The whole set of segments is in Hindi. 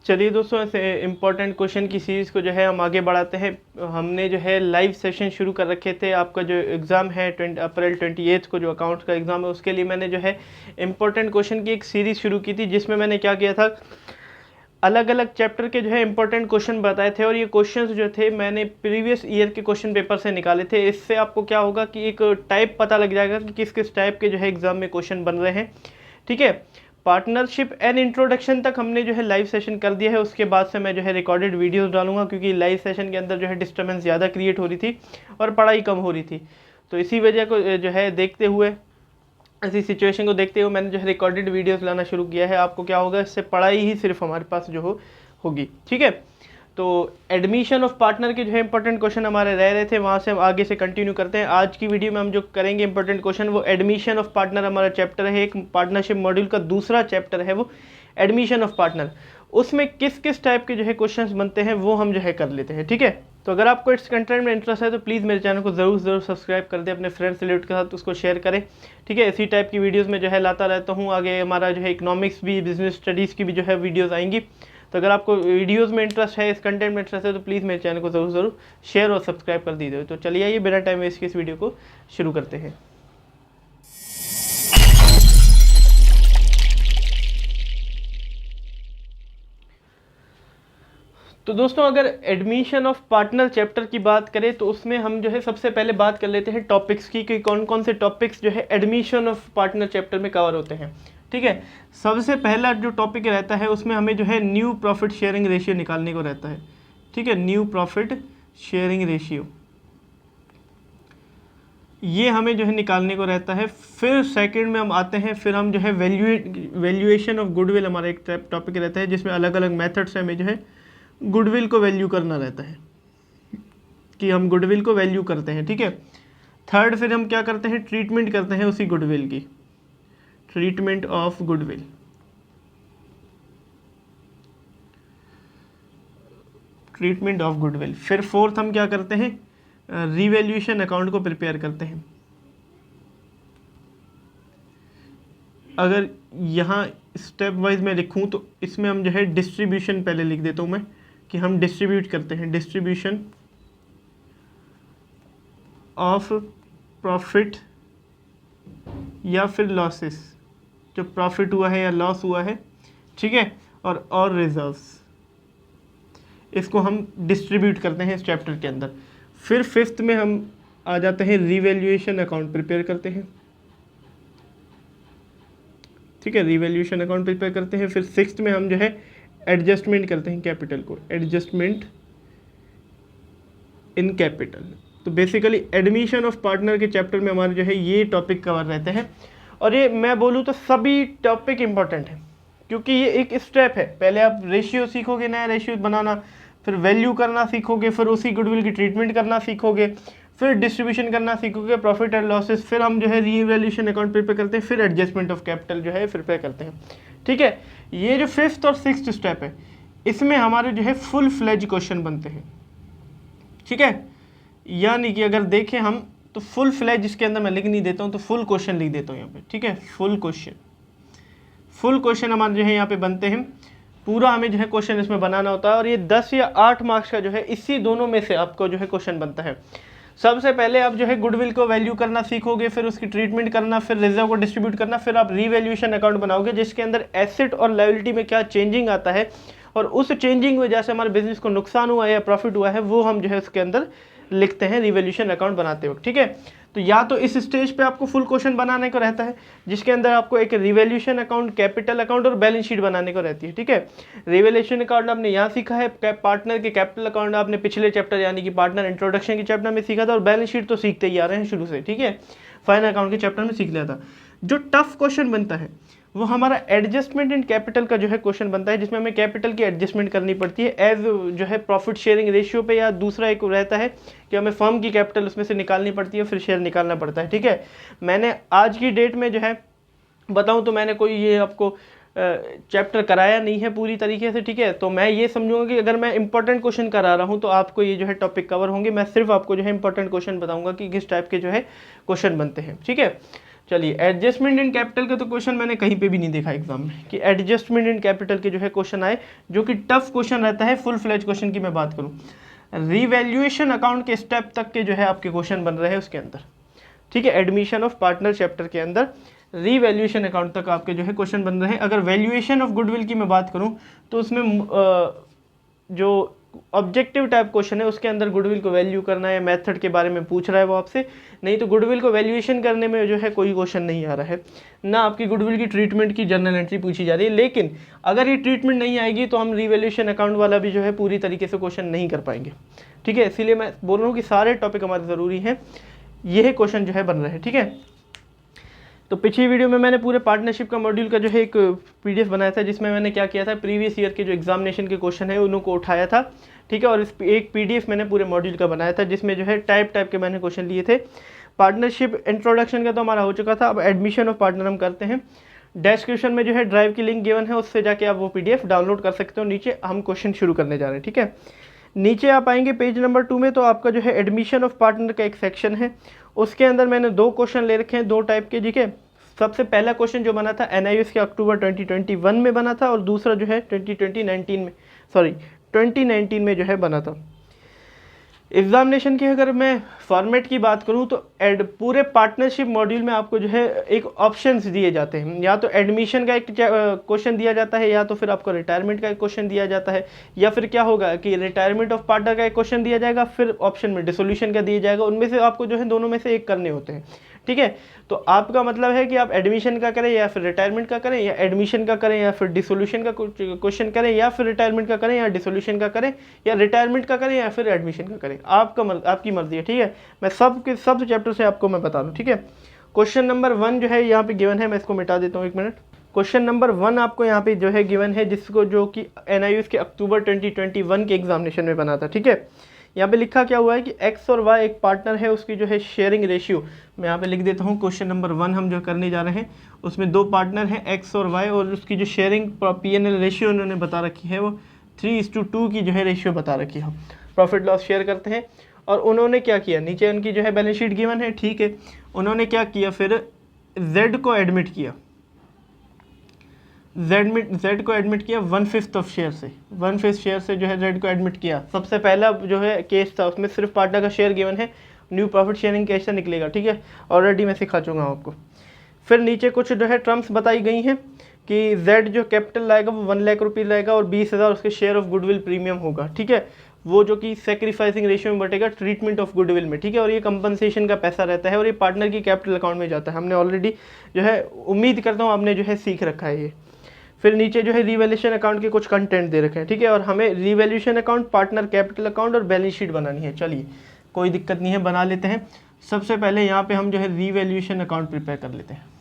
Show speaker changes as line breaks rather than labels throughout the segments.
चलिए दोस्तों, ऐसे इम्पोर्टेंट क्वेश्चन की सीरीज़ को जो है हम आगे बढ़ाते हैं। हमने जो है लाइव सेशन शुरू कर रखे थे। आपका जो एग्ज़ाम है अप्रैल 28 को जो अकाउंट्स का एग्ज़ाम है, उसके लिए मैंने जो है इम्पोर्टेंट क्वेश्चन की एक सीरीज़ शुरू की थी, जिसमें मैंने क्या किया था, अलग अलग चैप्टर के जो है इंपॉर्टेंट क्वेश्चन बताए थे। और ये क्वेश्चंस जो थे मैंने प्रीवियस ईयर के क्वेश्चन पेपर से निकाले थे। इससे आपको क्या होगा कि एक टाइप पता लग जाएगा कि किस किस टाइप के जो है एग्ज़ाम में क्वेश्चन बन रहे हैं। ठीक है, पार्टनरशिप एंड इंट्रोडक्शन तक हमने जो है लाइव सेशन कर दिया है। उसके बाद से मैं जो है रिकॉर्डेड वीडियोस डालूंगा, क्योंकि लाइव सेशन के अंदर जो है डिस्टर्बेंस ज़्यादा क्रिएट हो रही थी और पढ़ाई कम हो रही थी। तो इसी वजह को जो है देखते हुए, ऐसी सिचुएशन को देखते हुए मैंने जो है रिकॉर्डेड वीडियोस लाना शुरू किया है। आपको क्या होगा, इससे पढ़ाई ही सिर्फ हमारे पास जो होगी। ठीक है, तो एडमिशन ऑफ पार्टनर के जो है इंपॉर्टेंट क्वेश्चन हमारे रह रहे थे, वहाँ से हम आगे से कंटिन्यू करते हैं। आज की वीडियो में हम जो करेंगे इंपॉर्टेंट क्वेश्चन, वो एडमिशन ऑफ पार्टनर हमारा चैप्टर है, एक पार्टनरशिप मॉड्यूल का दूसरा चैप्टर है वो एडमिशन ऑफ पार्टनर। उसमें किस किस टाइप के जो है क्वेश्चंस बनते हैं वो हम जो है कर लेते हैं। ठीक है, तो अगर आपको इस कंटेंट में इंटरेस्ट है तो प्लीज़ मेरे चैनल को ज़रूर सब्सक्राइब कर दें, अपने फ्रेंड्स रिलेटिव के साथ उसको शेयर करें। ठीक है, इसी टाइप की वीडियोस में जो है लाता रहता हूँ। आगे हमारा जो है इकोनॉमिक्स भी, बिजनेस स्टडीज़ की भी जो है वीडियोस आएंगी। तो अगर आपको वीडियोस में इंटरेस्ट है, इस कंटेंट में इंटरेस्ट है, तो प्लीज़ मेरे चैनल को ज़रूर शेयर और सब्सक्राइब कर दीजिए। तो चलिए आइए बिना टाइम वेस्ट के इस वीडियो को शुरू करते हैं। तो दोस्तों, अगर एडमिशन ऑफ पार्टनर चैप्टर की बात करें तो उसमें हम जो है सबसे पहले बात कर लेते हैं टॉपिक्स की, कि कौन कौन से टॉपिक्स जो है एडमिशन ऑफ पार्टनर चैप्टर में कवर होते हैं। ठीक है, सबसे पहला जो टॉपिक रहता है उसमें हमें जो है न्यू प्रॉफिट शेयरिंग रेशियो निकालने को रहता है। ठीक है, न्यू प्रॉफिट शेयरिंग रेशियो, ये हमें जो है निकालने को रहता है। फिर सेकंड में हम आते हैं, फिर हम जो है वैल्यूएशन ऑफ गुडविल, हमारा एक टॉपिक रहता है जिसमें अलग अलग मेथड से हमें जो है गुडविल को वैल्यू करना रहता है, कि हम गुडविल को वैल्यू करते हैं। ठीक है, थर्ड फिर हम क्या करते हैं, ट्रीटमेंट करते हैं उसी गुडविल की, treatment of goodwill. Treatment of goodwill. फिर फोर्थ हम क्या करते हैं, रिवैल्यूएशन अकाउंट को प्रिपेयर करते हैं। अगर यहाँ स्टेप वाइज मैं लिखूँ तो इसमें हम जो है डिस्ट्रीब्यूशन पहले लिख देता हूँ मैं, कि हम डिस्ट्रीब्यूट करते हैं, डिस्ट्रीब्यूशन ऑफ प्रॉफिट या फिर लॉसेस, जो प्रॉफिट हुआ है या लॉस हुआ है। ठीक है, और रिजर्व्स, इसको हम डिस्ट्रीब्यूट करते हैं इस चैप्टर के अंदर। फिर फिफ्थ में हम आ जाते हैं, रिवैल्यूएशन अकाउंट प्रिपेयर करते हैं। ठीक है, रिवैल्यूएशन अकाउंट प्रिपेयर करते हैं। फिर सिक्स्थ में हम जो है एडजस्टमेंट करते हैं कैपिटल को, एडजस्टमेंट इन कैपिटल। तो बेसिकली एडमिशन ऑफ पार्टनर के चैप्टर में हमारे जो है ये टॉपिक कवर रहते हैं। और ये मैं बोलूँ तो सभी टॉपिक इंपॉर्टेंट है, क्योंकि ये एक स्टेप है। पहले आप रेशियो सीखोगे, नया रेशियो बनाना, फिर वैल्यू करना सीखोगे, फिर उसी गुडविल की ट्रीटमेंट करना सीखोगे, फिर डिस्ट्रीब्यूशन करना सीखोगे, प्रॉफिट एंड लॉसेस, फिर हम जो है रीवैल्यूएशन अकाउंट प्रिपेयर करते हैं, फिर एडजस्टमेंट ऑफ कैपिटल जो है प्रिपेयर करते हैं। ठीक है, ये जो फिफ्थ और सिक्स्थ स्टेप है, इसमें हमारे जो है फुल फ्लेज क्वेश्चन बनते हैं। ठीक है, यानी कि अगर देखें हम तो फुल फ्लेज, इसके अंदर मैं लिख नहीं देता हूँ तो फुल क्वेश्चन लिख देता हूँ यहाँ पे। ठीक है, फुल क्वेश्चन हमारे जो है यहाँ पे बनते हैं। पूरा हमें जो है क्वेश्चन इसमें बनाना होता है, और ये 10 या 8 मार्क्स का जो है इसी दोनों में से आपको जो है क्वेश्चन बनता है। सबसे पहले आप जो है गुडविल को वैल्यू करना सीखोगे, फिर उसकी ट्रीटमेंट करना, फिर रिजर्व को डिस्ट्रीब्यूट करना, फिर आप रीवैल्यूएशन अकाउंट बनाओगे, जिसके अंदर एसेट और लायबिलिटी में क्या चेंजिंग आता है, और उस चेंजिंग वजह से हमारे बिजनेस को नुकसान हुआ है या प्रॉफिट हुआ है, वो हम जो है उसके अंदर लिखते हैं रिवैल्यूएशन अकाउंट बनाते वक्त। ठीक है, तो या तो इस स्टेज पे आपको फुल क्वेश्चन बनाने को रहता है, जिसके अंदर आपको एक रिवैल्यूएशन अकाउंट, कैपिटल अकाउंट और बैलेंस शीट बनाने को रहती है। ठीक है, रिवैल्यूएशन अकाउंट आपने यहाँ सीखा है, पार्टनर के कैपिटल अकाउंट आपने पिछले चैप्टर यानी कि पार्टनर इंट्रोडक्शन के चैप्टर में सीखा था, और बैलेंस शीट तो सीखते ही आ रहे हैं शुरू से। ठीक है, फाइनल अकाउंट के चैप्टर में सीख लिया था। जो टफ क्वेश्चन बनता है वो हमारा एडजस्टमेंट इन कैपिटल का जो है क्वेश्चन बनता है, जिसमें हमें कैपिटल की एडजस्टमेंट करनी पड़ती है एज जो है प्रॉफिट शेयरिंग रेशियो पे, या दूसरा एक रहता है कि हमें फर्म की कैपिटल उसमें से निकालनी पड़ती है, फिर शेयर निकालना पड़ता है। ठीक है, मैंने आज की डेट में जो है बताऊं तो मैंने कोई ये आपको चैप्टर कराया नहीं है पूरी तरीके से। ठीक है, तो मैं ये समझूंगा कि अगर मैं इंपॉर्टेंट क्वेश्चन करा रहा हूँ तो आपको ये जो है टॉपिक कवर होंगे। मैं सिर्फ आपको जो है इंपॉर्टेंट क्वेश्चन बताऊंगा कि किस टाइप के जो है क्वेश्चन बनते हैं। ठीक है, चलिए, एडजस्टमेंट इन कैपिटल का तो क्वेश्चन मैंने कहीं पे भी नहीं देखा एग्जाम में कि एडजस्टमेंट इन कैपिटल के जो है क्वेश्चन आए, जो कि टफ क्वेश्चन रहता है। फुल फ्लेज क्वेश्चन की मैं बात करूं, रिवैल्यूएशन अकाउंट के स्टेप तक के जो है आपके क्वेश्चन बन रहे हैं उसके अंदर, ठीक है। एडमिशन ऑफ पार्टनर चैप्टर के अंदर रिवैल्यूएशन अकाउंट तक आपके जो है क्वेश्चन बन रहे हैं। अगर वैल्यूएशन ऑफ गुडविल की मैं बात करूं तो उसमें जो ऑब्जेक्टिव टाइप क्वेश्चन है उसके अंदर गुडविल को वैल्यू करना है, मेथड के बारे में पूछ रहा है वो आपसे, नहीं तो गुडविल को वैल्यूएशन करने में जो है कोई क्वेश्चन नहीं आ रहा है, ना आपकी गुडविल की ट्रीटमेंट की जर्नल एंट्री पूछी जा रही है। लेकिन अगर ये ट्रीटमेंट नहीं आएगी तो हम रिवैल्यूएशन अकाउंट वाला भी जो है पूरी तरीके से क्वेश्चन नहीं कर पाएंगे, ठीक है। इसीलिए मैं बोल रहा हूँ कि सारे टॉपिक हमारे ज़रूरी हैं, यह क्वेश्चन जो है बन रहे हैं, ठीक है। तो पिछली वीडियो में मैंने पूरे पार्टनरशिप का मॉड्यूल का जो है एक पीडीएफ बनाया था, जिसमें मैंने क्या किया था, प्रीवियस ईयर के जो एग्जामिनेशन के क्वेश्चन है उनको उठाया था, ठीक है। और इस एक पीडीएफ मैंने पूरे मॉड्यूल का बनाया था, जिसमें जो है टाइप के मैंने क्वेश्चन लिए थे। पार्टनरशिप इंट्रोडक्शन का तो हमारा हो चुका था, अब एडमिशन ऑफ पार्टनर हम करते हैं। डिस्क्रिप्शन में जो है ड्राइव की लिंक गिवन है, उससे जाके आप वो पीडीएफ डाउनलोड कर सकते हो। नीचे हम क्वेश्चन शुरू करने जा रहे हैं, ठीक है। नीचे आप आएंगे पेज नंबर 2 में, तो आपका जो है एडमिशन ऑफ पार्टनर का एक सेक्शन है, उसके अंदर मैंने 2 क्वेश्चन ले रखे हैं, 2 टाइप के, ठीक है। सबसे पहला क्वेश्चन जो बना था एनआईएस के अक्टूबर 2021 में बना था, और दूसरा जो है 2019 में जो है बना था। एग्जामिनेशन की अगर मैं फॉर्मेट की बात करूं तो पूरे पार्टनरशिप मॉड्यूल में आपको जो है एक ऑप्शंस दिए जाते हैं, या तो एडमिशन का एक क्वेश्चन दिया जाता है, या तो फिर आपको रिटायरमेंट का एक क्वेश्चन दिया जाता है, या फिर क्या होगा कि रिटायरमेंट ऑफ पार्टनर का एक क्वेश्चन दिया जाएगा, फिर ऑप्शन में डिसोल्यूशन का दिया जाएगा। उनमें से आपको जो है दोनों में से एक करने होते हैं, ठीक है। तो आपका मतलब है कि आप एडमिशन का करें या फिर रिटायरमेंट का करें, या एडमिशन का करें या फिर डिसोल्यूशन का क्वेश्चन करें, या फिर रिटायरमेंट का करें या डिसोल्यूशन का करें, या रिटायरमेंट का करें या फिर एडमिशन का करें, आपकी मर्जी है, ठीक है। मैं सब चैप्टर से आपको मैं बता दूं, ठीक है। क्वेश्चन नंबर 1 जो है यहाँ पे गिवन है, मैं इसको मिटा देता हूँ 1 मिनट। क्वेश्चन नंबर 1 आपको यहाँ पे जो है गिवन है, जिसको जो कि एनआईएस के अक्टूबर 2021 के एग्जामिनेशन में बना था, ठीक है। यहाँ पे लिखा क्या हुआ है कि एक्स और वाई एक पार्टनर है, उसकी जो है शेयरिंग रेशियो, मैं यहाँ पे लिख देता हूँ। क्वेश्चन नंबर 1 हम जो करने जा रहे हैं उसमें 2 पार्टनर हैं एक्स और वाई, और उसकी जो शेयरिंग पीएनएल रेशियो उन्होंने बता रखी है वो 3:2 की जो है रेशियो बता रखी है। प्रॉफिट लॉस शेयर करते हैं, और उन्होंने क्या किया, नीचे उनकी जो है बैलेंस शीट गिवन है, ठीक है। उन्होंने क्या किया, फिर जेड को एडमिट किया, जेड को एडमिट किया 1/5 ऑफ शेयर से, 1/5 शेयर से जो है जेड को एडमिट किया। सबसे पहला जो है केस था उसमें सिर्फ पार्टनर का शेयर गिवन है, न्यू प्रॉफिट शेयरिंग कैसे निकलेगा, ठीक है, ऑलरेडी मैं सिखा चुका हूँ आपको। फिर नीचे कुछ जो है टर्म्स बताई गई हैं कि जेड जो कैपिटल लाएगा वो 1 लाख रुपये लाएगा, और 20,000 उसके शेयर ऑफ गुडविल प्रीमियम होगा, ठीक है। वो जो कि सेक्रीफाइसिंग रेशियो में बटेगा ट्रीटमेंट ऑफ गुडविल में, ठीक है। और ये कंपनसेशन का पैसा रहता है, और ये पार्टनर की कैपिटल अकाउंट में जाता है। हमने ऑलरेडी जो है, उम्मीद करता हूँ आपने जो है सीख रखा है ये। फिर नीचे जो है रिवैल्यूएशन अकाउंट के कुछ कंटेंट दे रखे हैं, ठीक है। और हमें revaluation account, partner capital account और बैलेंस शीट बनानी है। चलिए कोई दिक्कत नहीं है, बना लेते हैं। सबसे पहले यहाँ पे हम जो है रिवैल्यूएशन अकाउंट प्रिपेयर कर लेते हैं।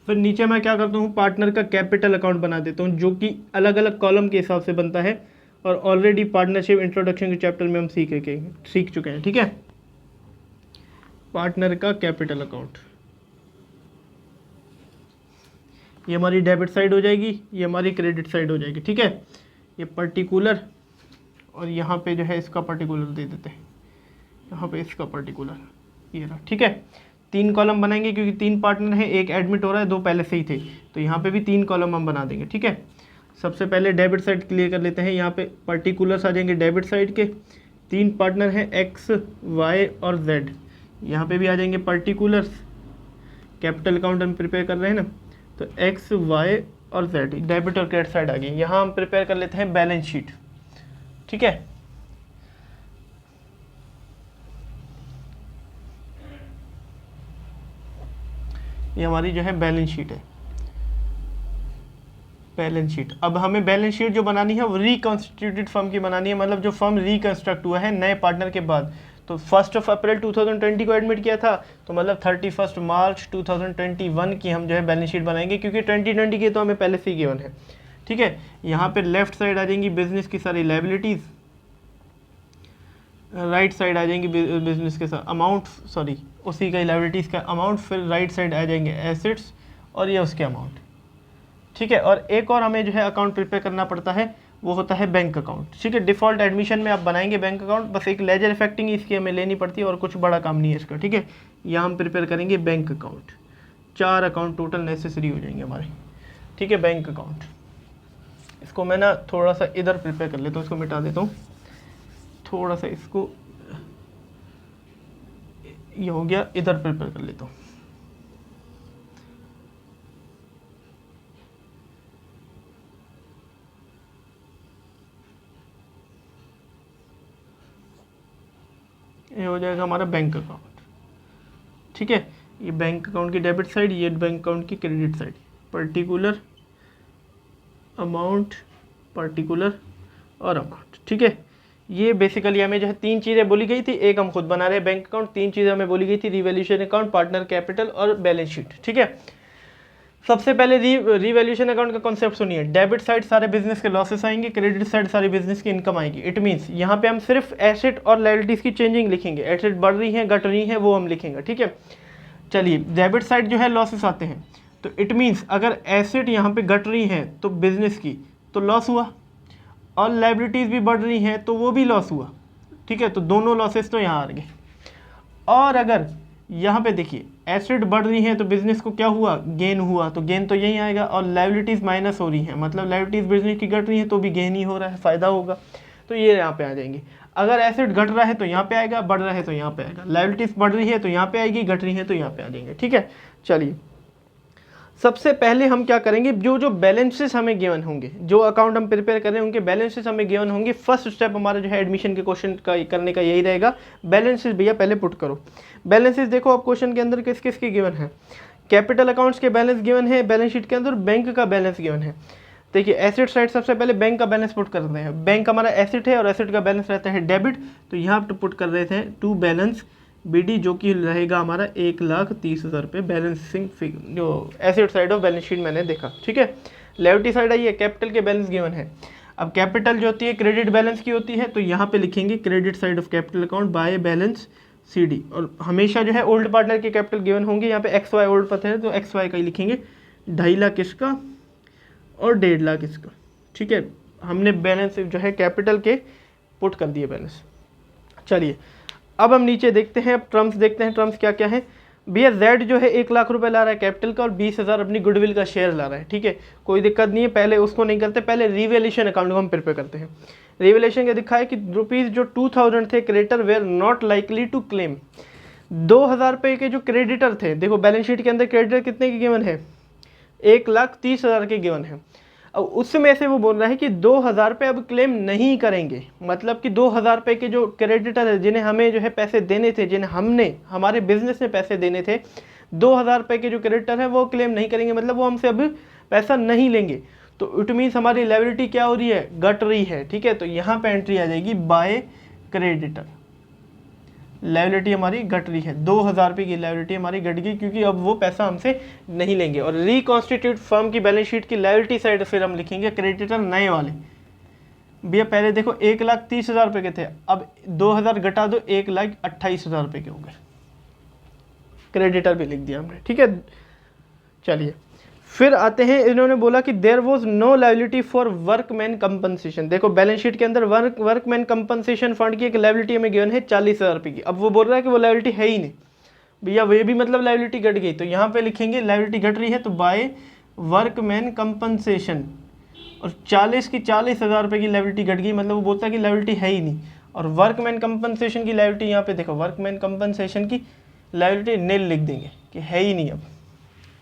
फिर नीचे मैं क्या करता हूँ, पार्टनर का कैपिटल अकाउंट बना देता हूँ, जो कि अलग अलग कॉलम के हिसाब से बनता है, और ऑलरेडी पार्टनरशिप इंट्रोडक्शन के चैप्टर में हम सीख चुके हैं, ठीक है। पार्टनर का कैपिटल अकाउंट, ये हमारी डेबिट साइड हो जाएगी, ये हमारी क्रेडिट साइड हो जाएगी, ठीक है। ये पर्टिकुलर, और यहाँ पे जो है इसका पर्टिकुलर दे देते हैं, यहाँ पे इसका पर्टिकुलर, ये रहा, ठीक है। 3 कॉलम बनाएंगे, क्योंकि 3 पार्टनर हैं, एक एडमिट हो रहा है, 2 पहले से ही थे, तो यहाँ पे भी 3 कॉलम हम बना देंगे, ठीक है। सबसे पहले डेबिट साइड क्लियर कर लेते हैं। यहाँ पे पर्टिकुलर्स आ जाएंगे डेबिट साइड के, 3 पार्टनर हैं एक्स, वाई और जेड। यहाँ पे भी आ जाएंगे पर्टिकुलर्स, कैपिटल अकाउंट हम प्रिपेयर कर रहे हैं ना, तो एक्स, वाई और जेड, डेबिट और क्रेडिट साइड आ गई। यहाँ हम प्रिपेयर कर लेते हैं बैलेंस शीट, ठीक है। ये हमारी जो है बैलेंस शीट है, बैलेंस शीट। अब हमें बैलेंस शीट जो बनानी है वो रिकॉन्स्टिट्यूटेड फर्म की बनानी है, मतलब जो फर्म रिकंस्ट्रक्ट हुआ है नए पार्टनर के बाद। तो 1 अप्रैल 2020 को एडमिट किया था, तो मतलब 31 मार्च 2021 की हम जो है बैलेंस शीट बनाएंगे, क्योंकि 2020 की तो हमें पहले से गिवन है, ठीक है। यहाँ पे लेफ्ट साइड आ जाएंगी बिजनेस की सारी लायबिलिटीज़, राइट साइड आ जाएंगी बिजनेस के साथ अमाउंट, सॉरी उसी का लाइबिलिटीज़ का अमाउंट, फिर राइट साइड आ जाएंगे एसेट्स और ये उसके अमाउंट, ठीक है। और एक और हमें जो है अकाउंट प्रिपेयर करना पड़ता है, वो होता है बैंक अकाउंट, ठीक है। डिफ़ॉल्ट एडमिशन में आप बनाएंगे बैंक अकाउंट, बस एक लेजर इफेक्टिंग इसकी हमें लेनी पड़ती है और कुछ बड़ा काम नहीं है इसका, ठीक है। यहाँ हम प्रिपेयर करेंगे bank account, 4 account total necessary हो जाएंगे हमारे, ठीक है। बैंक अकाउंट, इसको मैं ना थोड़ा सा इधर प्रिपेयर कर लेता हूँ, इसको मिटा देता हूँ थोड़ा सा, इसको ये हो गया, इधर प्रिपेयर कर लेता हूँ। ये हो जाएगा हमारा बैंक अकाउंट, ठीक है। ये बैंक अकाउंट की डेबिट साइड, ये बैंक अकाउंट की credit side, particular amount, particular और अमाउंट, ठीक है। ये बेसिकली हमें जो है 3 चीज़ें बोली गई थी, एक हम खुद बना रहे हैं बैंक अकाउंट, 3 चीज़ें हमें बोली गई थी, रिवैल्यूएशन अकाउंट, पार्टनर कैपिटल और बैलेंस शीट, ठीक है। सबसे पहले रिवैल्यूएशन अकाउंट का कॉन्सेप्ट सुनिए। डेबिट साइड सारे बिजनेस के लॉसेस आएंगे, क्रेडिट साइड सारी बिजनेस की इनकम आएगी। इट मींस यहाँ पे हम सिर्फ एसेट और लायबिलिटीज की चेंजिंग लिखेंगे, एसेट बढ़ रही है घट रही है वो हम लिखेंगे, ठीक है। चलिए डेबिट साइड जो है लॉसेस आते हैं, तो इट मींस अगर एसेट यहाँ पे घट रही है तो बिजनेस की तो लॉस हुआ, और लायबिलिटीज़ भी बढ़ रही हैं तो वो भी लॉस हुआ, ठीक है। तो दोनों लॉसेस तो यहाँ आ गए। और अगर यहाँ पे देखिए एसेट बढ़ रही है तो बिजनेस को क्या हुआ, गेन हुआ, तो गेन तो यही आएगा। और लायबिलिटीज़ माइनस हो रही हैं, मतलब लायबिलिटीज़ बिजनेस की घट रही है तो भी गेन ही हो रहा है, फ़ायदा होगा, तो ये यहाँ पे आ जाएंगे। अगर एसेट घट रहा है तो यहाँ पे आएगा, बढ़ रहा है तो यहाँ पे आएगा, लायबिलिटीज़ बढ़ रही है तो यहाँ पे आएगी, घट रही है तो यहाँ पे आ जाएंगे, ठीक है। चलिए सबसे पहले हम क्या करेंगे, जो जो बैलेंसेस हमें गिवन होंगे, जो अकाउंट हम प्रिपेयर कर रहे हैं उनके बैलेंसेस हमें गिवन होंगे। फर्स्ट स्टेप हमारा जो है एडमिशन के क्वेश्चन का करने का यही रहेगा, बैलेंसेस भैया पहले पुट करो। बैलेंसेस देखो आप क्वेश्चन के अंदर किस किस की गिवन है, कैपिटल अकाउंट्स के बैलेंस गिवन है, बैलेंस शीट के अंदर बैंक का बैलेंस गिवन है। देखिए एसेट साइड सबसे पहले बैंक का बैलेंस पुट कर रहे हैं, बैंक हमारा एसेट है और एसेट का बैलेंस रहता है डेबिट, तो यहाँ पर पुट कर रहे थे टू बैलेंस BD जो कि रहेगा हमारा 1,30,000 रुपये बैलेंसिंग जो asset side of balance sheet मैंने देखा, ठीक है। लायबिलिटी साइड आई है, कैपिटल के बैलेंस गिवन है। अब कैपिटल जो होती है क्रेडिट बैलेंस की होती है, तो यहाँ पे लिखेंगे credit side of capital account by balance CD, और हमेशा जो है ओल्ड पार्टनर के कैपिटल गिवन होंगे, यहाँ पे XY ओल्ड पता है तो XY का ही लिखेंगे, 2.5 लाख इसका और 1.5 लाख इसका, ठीक है। हमने बैलेंस जो है कैपिटल के पुट कर दिए बैलेंस। चलिए अब हम नीचे देखते हैं, अब टर्म्स देखते हैं, टर्म्स क्या क्या है भैया। Z जो है 1 लाख रुपए ला रहा है कैपिटल का और 20,000 अपनी गुडविल का शेयर ला रहा है, ठीक है, कोई दिक्कत नहीं है। पहले उसको नहीं करते, पहले रिवैल्यूएशन अकाउंट को हम प्रिपेयर करते हैं। रिवैल्यूएशन का दिखा है कि रुपीज़ जो 2,000 थे creditor were not likely to claim, 2,000 रुपये के जो क्रेडिटर थे, देखो बैलेंस शीट के अंदर क्रेडिटर कितने की गिवन है, 1,30,000 के गिवन है। अब उसमें से वो बोल रहा है कि 2,000 रुपये अब क्लेम नहीं करेंगे, मतलब कि 2,000 रुपये के जो क्रेडिटर है जिन्हें हमें जो है पैसे देने थे, जिन्हें हमने हमारे बिजनेस में पैसे देने थे, 2,000 रुपये के जो क्रेडिटर है वो क्लेम नहीं करेंगे, मतलब वो हमसे अब पैसा नहीं लेंगे। तो इट मीन्स हमारी लायबिलिटी क्या हो रही है, घट रही है, ठीक है। तो यहाँ पे एंट्री आ जाएगी बाय क्रेडिटर, लायबिलिटी हमारी घट रही है, 2,000 रुपये की लायबिलिटी हमारी घट गई क्योंकि अब वो पैसा हमसे नहीं लेंगे। और रिकॉन्स्टिट्यूट फर्म की बैलेंस शीट की लायबिलिटी साइड फिर हम लिखेंगे क्रेडिटर नए वाले। भैया पहले देखो 1,30,000 रुपये के थे, अब 2,000 घटा दो 1,28,000 रुपये के हो गए, क्रेडिटर भी लिख दिया हमने, ठीक है। चलिए फिर आते हैं, इन्होंने बोला कि there was no liability for workman compensation. देखो बैलेंस शीट के अंदर वर्कमैन कंपनसेशन फंड की एक लायबिलिटी हमें गिवन है 40,000 रुपये की। अब वो बोल रहा है कि वो लायबिलिटी है ही नहीं भैया, वो भी मतलब लायबिलिटी घट गई, तो यहाँ पे लिखेंगे लायबिलिटी घट रही है तो बाय वर्कमैन कंपनसेशन, और 40,000 रुपये की लायबिलिटी घट गई, मतलब वो बोलता है कि लायबिलिटी है ही नहीं। और वर्कमैन कंपनसेशन की लायबिलिटी यहाँ पे देखो, वर्कमैन कंपनसेशन की लायबिलिटी नील लिख देंगे कि है ही नहीं अब,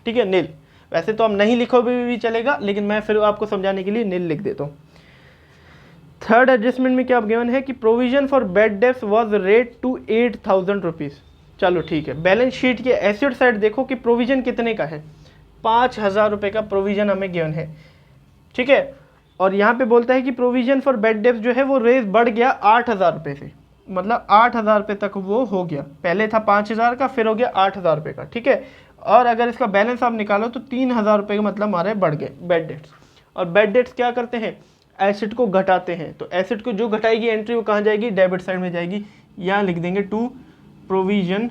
ठीक है, नील। वैसे तो आप नहीं लिखो भी चलेगा, लेकिन मैं फिर आपको समझाने के लिए नील लिख देता हूँ। थर्ड एडजस्टमेंट में क्या गिवन है कि provision for bad debts was rate to 8,000 rupees. चलो ठीक है, बैलेंस शीट के एसेट साइड देखो कि प्रोविजन कितने का है, 5,000 रुपये का प्रोविजन हमें गिवन है, ठीक है। और यहाँ पे बोलता है कि प्रोविजन फॉर बैड डेब्ट्स जो है वो रेज बढ़ गया 8,000 रुपये से, मतलब 8,000 रुपये तक वो हो गया, पहले था 5,000 का फिर हो गया 8,000 रुपये का, ठीक है। और अगर इसका बैलेंस आप निकालो तो 3,000 रुपये का मतलब हमारे बढ़ गए बैड डेट्स। और बैड डेट्स क्या करते हैं, एसेट को घटाते हैं, तो एसेट को जो घटाएगी एंट्री वो कहाँ जाएगी, डेबिट साइड में जाएगी। यहाँ लिख देंगे to provision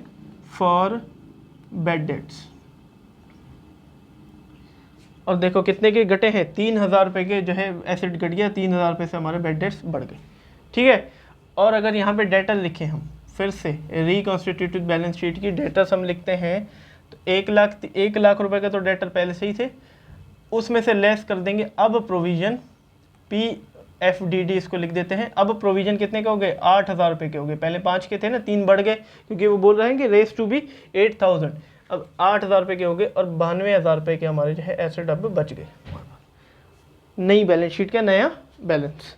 for bad debts. और देखो कितने के घटे हैं, 3000 रुपये के जो है एसेट घट गया, 3000 रुपये से हमारे बैड डेट्स बढ़ गए। ठीक है, और अगर यहाँ पे डेटर लिखें हम फिर से रिकॉन्स्टिट्यूटेड बैलेंस शीट की डेटर्स हम लिखते हैं, तो 1 लाख रुपए का तो डेटर पहले से ही थे, उसमें से लेस कर देंगे अब प्रोविजन PFDD इसको लिख देते हैं। अब प्रोविजन कितने के हो गए, 8000 रुपये के हो गए, पहले 5 के थे ना, 3 बढ़ गए क्योंकि वो बोल रहे हैं कि रेस टू बी 8000, अब 8000 रुपये के हो गए और 92,000 रुपये के हमारे जो है एसेट अब बच गए, नई बैलेंस शीट का नया बैलेंस।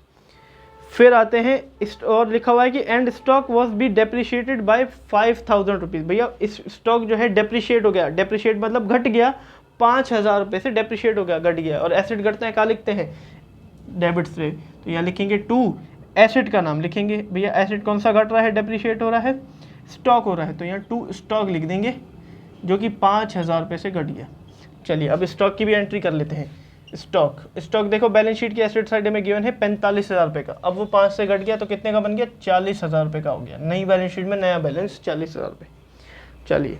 फिर आते हैं और लिखा हुआ है कि and stock was be depreciated by 5000 rupees. भैया इस स्टॉक जो है डेप्रिशिएट हो गया, डेप्रिशिएट मतलब घट गया, 5000 रुपये से डेप्रिशिएट हो गया, घट गया। और एसेट घटते हैं, कहाँ लिखते हैं, डेबिट से, तो यहाँ लिखेंगे टू, एसेट का नाम लिखेंगे। भैया एसेट कौन सा घट रहा है, डेप्रिशिएट हो रहा है, स्टॉक हो रहा है, तो यहाँ टू स्टॉक लिख देंगे जो कि 5000 रुपये से घट गया। चलिए अब स्टॉक की भी एंट्री कर लेते हैं। स्टॉक देखो बैलेंस शीट की एसेट साइड में गिवन है 45,000 रुपये का, अब वो 5 से घट गया तो कितने का बन गया, 40,000 रुपये का हो गया। नई बैलेंस शीट में नया बैलेंस 40,000 रुपये। चलिए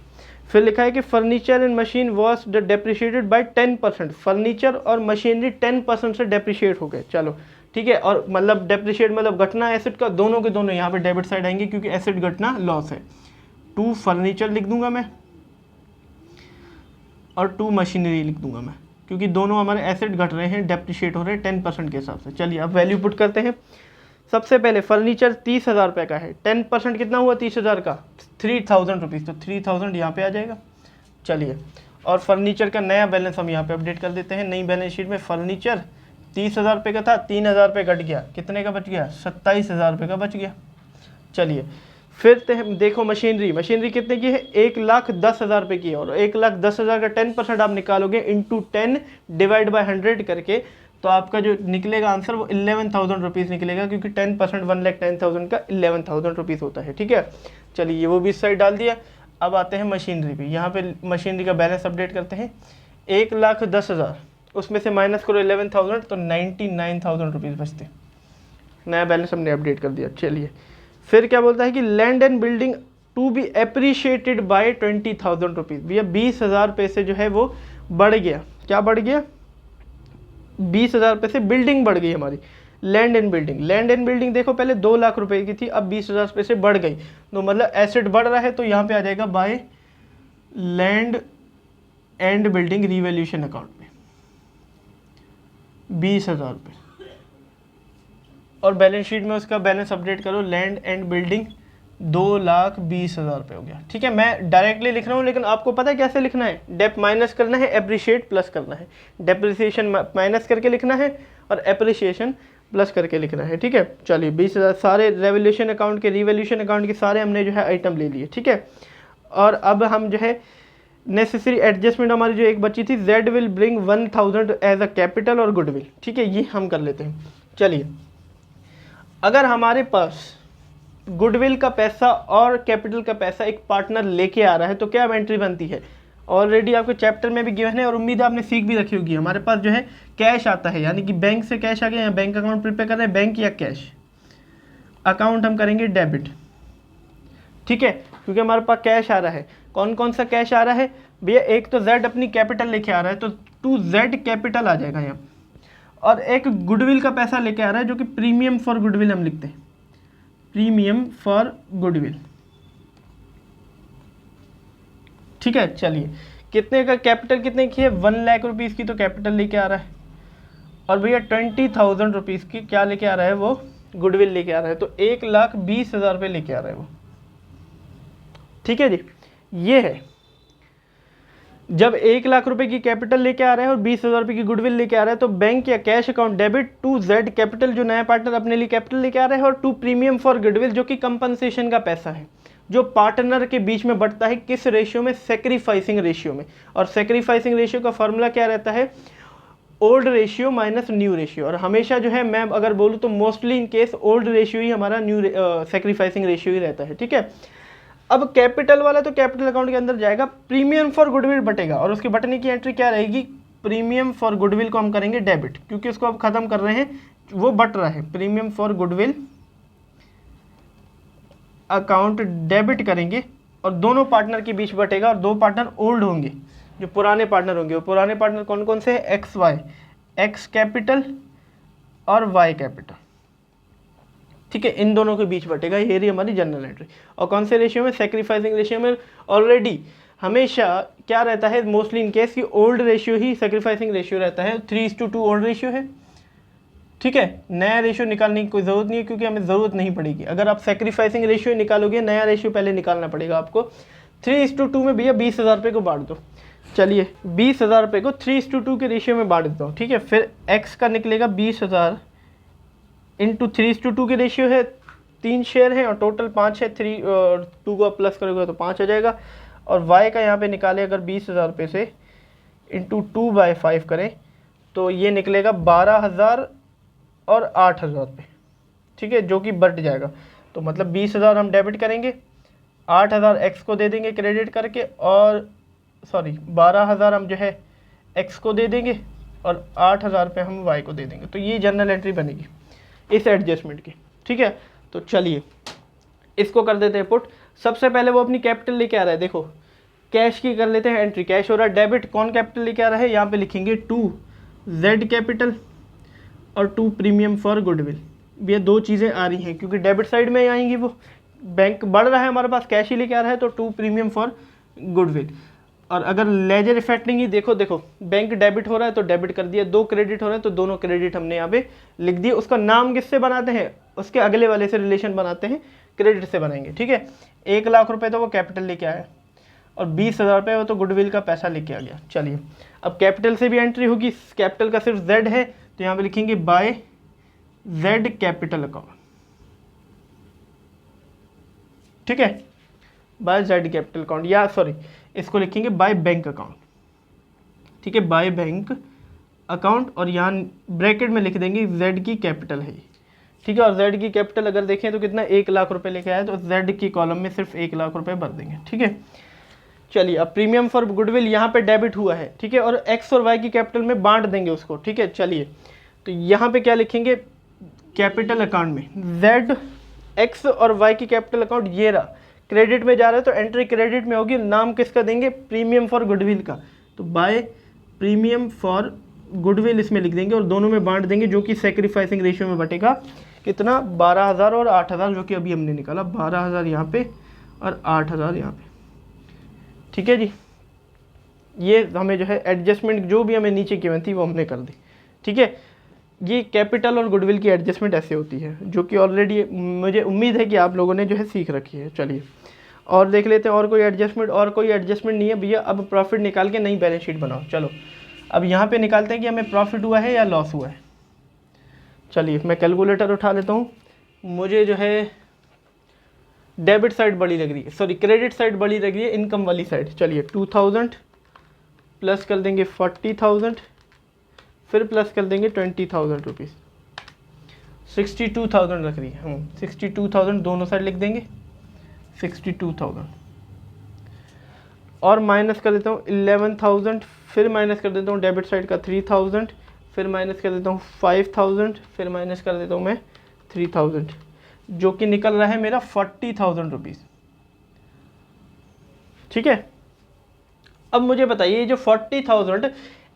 फिर लिखा है कि furniture and machine was depreciated by 10%। Furniture और मशीनरी 10% से डेप्रिशिएट हो गए। चलो ठीक है, और मतलब डेप्रिशिएट मतलब घटना एसेट का, दोनों के दोनों यहाँ पे डेबिट साइड आएंगे क्योंकि एसेट घटना लॉस है। टू फर्नीचर लिख दूंगा मैं और टू मशीनरी लिख दूंगा मैं, क्योंकि दोनों हमारे एसेट घट रहे हैं, डेप्रिशिएट हो रहे हैं 10% के हिसाब से। चलिए अब वैल्यू पुट करते हैं। सबसे पहले फर्नीचर 30,000 रुपये का है, 10% कितना हुआ 30,000 का, 3000 रुपीज़, तो 3000 यहाँ पे आ जाएगा। चलिए और फर्नीचर का नया बैलेंस हम यहाँ पे अपडेट कर देते हैं। नई बैलेंस शीट में फर्नीचर 30,000 रुपये का था, 3,000 रुपये घट गया, कितने का बच गया, 27,000 रुपये का बच गया। चलिए फिर देखो मशीनरी कितने की है, 1,10,000 रुपये की है, और 1,10,000 का 10% आप निकालोगे इंटू 10 डिवाइड बाय 100 करके, तो आपका जो निकलेगा आंसर वो 11,000 रुपीज़ निकलेगा, क्योंकि 10% 1,10,000 का 11,000 रुपीज़ होता है। ठीक है, चलिए वो भी इस साइड डाल दिया। अब आते हैं मशीनरी पे, यहाँ पे मशीनरी का बैलेंस अपडेट करते हैं। 1,10,000 उसमें से माइनस करो 11,000 तो 99,000 रुपीज़ बचते, नया बैलेंस हमने अपडेट कर दिया। चलिए फिर क्या बोलता है कि land and building to be appreciated by 20,000 rupees. भैया 20,000 रुपये से जो है वो बढ़ गया, क्या बढ़ गया, 20,000 रुपये से बिल्डिंग बढ़ गई हमारी। लैंड एंड बिल्डिंग देखो पहले 2 लाख रुपए की थी, अब 20,000 रुपये से बढ़ गई, तो मतलब एसेट बढ़ रहा है, तो यहाँ पे आ जाएगा by land and building revaluation account में 20,000 रुपये, और बैलेंस शीट में उसका बैलेंस अपडेट करो, लैंड एंड बिल्डिंग 2,20,000 रुपये हो गया। ठीक है, मैं डायरेक्टली लिख रहा हूँ, लेकिन आपको पता है कैसे लिखना है, डेप माइनस करना है, एप्रिशिएट प्लस करना है, डेप्रिसिएशन माइनस करके लिखना है और एप्रिसिएशन प्लस करके लिखना है। ठीक है, चलिए 20,000 सारे रिवैल्यूएशन अकाउंट के सारे हमने जो है आइटम ले लिए। ठीक है, और अब हम जो है नेसेसरी एडजस्टमेंट हमारी जो एक बची थी, Z will bring 1,000 as a capital और गुडविल। ठीक है, ये हम कर लेते हैं। चलिए अगर हमारे पास गुडविल का पैसा और कैपिटल का पैसा एक पार्टनर लेके आ रहा है, तो क्या एंट्री बनती है, ऑलरेडी आपके चैप्टर में भी गिवन है और उम्मीद है आपने सीख भी रखी होगी। हमारे पास जो है कैश आता है, यानी कि बैंक से कैश आ गया, या बैंक अकाउंट प्रिपेयर कर रहे हैं, बैंक या कैश अकाउंट हम करेंगे डेबिट। ठीक है, क्योंकि हमारे पास कैश आ रहा है। कौन कौन सा कैश आ रहा है भैया, एक तो जेड अपनी कैपिटल लेके आ रहा है, तो टू जेड कैपिटल आ जाएगा यहाँ, और एक गुडविल का पैसा लेके आ रहा है जो कि प्रीमियम फॉर गुडविल हम लिखते हैं, प्रीमियम फॉर गुडविल। ठीक है, चलिए कितने का कैपिटल कितने की है, 1 लाख रुपीज़ की तो कैपिटल लेके आ रहा है, और भैया 20,000 रुपीज़ की क्या लेके आ रहा है, वो गुडविल लेके आ रहा है, तो 1,20,000 रुपये लेके आ रहा है वो। ठीक है जी, ये है जब 1 लाख रुपए की कैपिटल लेके आ रहा है और 20,000 रुपये की गुडविल लेके आ रहा है, तो बैंक या cash account debit to Z capital जो नया पार्टनर अपने लिए कैपिटल लेके आ रहा है, और टू प्रीमियम फॉर गुडविल जो कि कंपनसेशन का पैसा है, जो पार्टनर के बीच में बढ़ता है, किस रेशियो में, सेक्रीफाइसिंग रेशियो में। और सेक्रीफाइसिंग रेशियो का फॉर्मूला क्या रहता है, old ratio minus new ratio, और हमेशा जो है मैं अगर बोलूँ तो mostly in case old ratio ही हमारा न्यू सेक्रीफाइसिंग रेशियो ही रहता है। ठीक है, अब कैपिटल वाला तो कैपिटल अकाउंट के अंदर जाएगा, प्रीमियम फॉर गुडविल बटेगा, और उसके बटने की एंट्री क्या रहेगी, प्रीमियम फॉर गुडविल को हम करेंगे डेबिट, क्योंकि उसको अब खत्म कर रहे हैं वो बट रहा है, premium for goodwill account debit करेंगे और दोनों पार्टनर के बीच बटेगा और दो पार्टनर ओल्ड होंगे, जो पुराने पार्टनर होंगे। वो पुराने पार्टनर कौन कौन से हैं? एक्स वाई, एक्स कैपिटल और वाई कैपिटल, ठीक है, इन दोनों के बीच बटेगा। ये रही हमारी जनरल एंट्री। और कौन से रेशियो में? सेक्रीफाइसिंग रेशियो में। ऑलरेडी हमेशा क्या रहता है, मोस्टली इन केस की ओल्ड रेशियो ही सेक्रीफाइसिंग रेशियो रहता है, 3:2 ओल्ड रेशियो है, ठीक है। नया रेशियो निकालने की कोई ज़रूरत नहीं है क्योंकि हमें ज़रूरत नहीं पड़ेगी। अगर आप सेक्रीफाइसिंग रेशियो निकालोगे, नया रेशियो पहले निकालना पड़ेगा आपको। 3:2 में भैया 20,000 रुपये को बांट दो। चलिए 20,000 रुपये को 3:2 के रेशियो में बांट देता हूँ, ठीक है। फिर एक्स का निकलेगा 20,000 इंटू 3:2 के रेशियो है, 3 शेयर हैं और टोटल 5 है, 3 और 2 को प्लस करोगे तो 5 आ जाएगा। और वाई का यहाँ पे निकाले अगर 20,000 रुपये से इंटू 2/5 करें तो ये निकलेगा 12,000 और 8,000 रुपये, ठीक है, जो कि बट जाएगा। तो मतलब 20,000 हम डेबिट करेंगे, 8,000 एक्स को दे देंगे क्रेडिट करके, और 12,000 हम जो है एक्स को दे देंगे और 8,000 रुपये हम वाई को दे देंगे। तो ये जनरल एंट्री बनेगी इस एडजस्टमेंट की, ठीक है। तो चलिए इसको कर देते हैं पुट। सबसे पहले वो अपनी कैपिटल लेके आ रहा है, देखो कैश की कर लेते हैं एंट्री। कैश हो रहा है डेबिट, कौन कैपिटल लेके आ रहा है? यहाँ पे लिखेंगे 2 जेड कैपिटल और 2 प्रीमियम फॉर गुडविल। ये दो चीज़ें आ रही हैं क्योंकि डेबिट साइड में आएंगी, वो बैंक बढ़ रहा है हमारे पास, कैश ही लेके आ रहा है, तो 2 प्रीमियम फॉर गुडविल। और अगर लेजर इफेक्ट नहीं, देखो बैंक डेबिट हो रहा है तो डेबिट कर दिया, 2 क्रेडिट हो रहे हैं तो दोनों क्रेडिट हमने यहाँ पे लिख दिए। उसका नाम किससे बनाते हैं? उसके अगले वाले से रिलेशन बनाते हैं, क्रेडिट से बनाएंगे, ठीक है। 1,00,000 रुपये तो वो कैपिटल लेके आया और 20,000 रुपये वो तो गुडविल का पैसा लेके आ गया। चलिए अब कैपिटल से भी एंट्री होगी, कैपिटल का सिर्फ जेड है तो यहाँ पे लिखेंगे बाय जेड कैपिटल अकाउंट, ठीक है, बाय जेड कैपिटल अकाउंट, या इसको लिखेंगे बाय बैंक अकाउंट, ठीक है, बाय बैंक अकाउंट। और यहाँ ब्रैकेट में लिख देंगे जेड की कैपिटल है, ठीक है। और जेड की कैपिटल अगर देखें तो कितना, 1,00,000 रुपये लेके आया, तो जेड की कॉलम में सिर्फ 1,00,000 रुपये भर देंगे, ठीक है। चलिए अब प्रीमियम फॉर गुडविल यहाँ पे डेबिट हुआ है, ठीक है, और एक्स और वाई की कैपिटल में बांट देंगे उसको, ठीक है। चलिए तो यहाँ पे क्या लिखेंगे, कैपिटल अकाउंट में जेड एक्स और वाई की कैपिटल अकाउंट ये रहा, क्रेडिट में जा रहा है तो एंट्री क्रेडिट में होगी। नाम किसका देंगे? प्रीमियम फॉर गुडविल का, तो बाय प्रीमियम फॉर गुडविल इसमें लिख देंगे और दोनों में बांट देंगे, जो कि सेक्रीफाइसिंग रेशियो में बटेगा कितना, 12,000 और 8,000, जो कि अभी हमने निकाला, 12,000 यहाँ पे और 8,000 यहाँ पे, ठीक है जी। ये हमें जो है एडजस्टमेंट जो भी हमें नीचे गिवन थी वो हमने कर दी, ठीक है। ये कैपिटल और गुडविल की एडजस्टमेंट ऐसे होती है, जो कि ऑलरेडी मुझे उम्मीद है कि आप लोगों ने जो है सीख रखी है। चलिए और देख लेते हैं और कोई एडजस्टमेंट। और कोई एडजस्टमेंट नहीं है भैया। अब प्रॉफिट निकाल के नई बैलेंस शीट बनाओ। चलो अब यहाँ पे निकालते हैं कि हमें प्रॉफिट हुआ है या लॉस हुआ है। चलिए मैं कैलकुलेटर उठा लेता हूँ। मुझे जो है डेबिट साइड बड़ी लग रही है, क्रेडिट साइड बड़ी लग रही है, इनकम वाली साइड। चलिए 2,000 प्लस कर देंगे 40,000, फिर प्लस कर देंगे 20,000 रुपीज़, 62,000 रख रही है। 62,000 दोनों साइड लिख देंगे, 62,000 और माइनस कर देता हूँ 11,000, फिर माइनस कर देता हूँ डेबिट साइड का 3,000, फिर माइनस कर देता हूँ 5,000, फिर माइनस कर देता हूँ मैं 3,000, जो कि निकल रहा है मेरा 40,000 रुपीज़, ठीक है। अब मुझे बताइए जो 40,000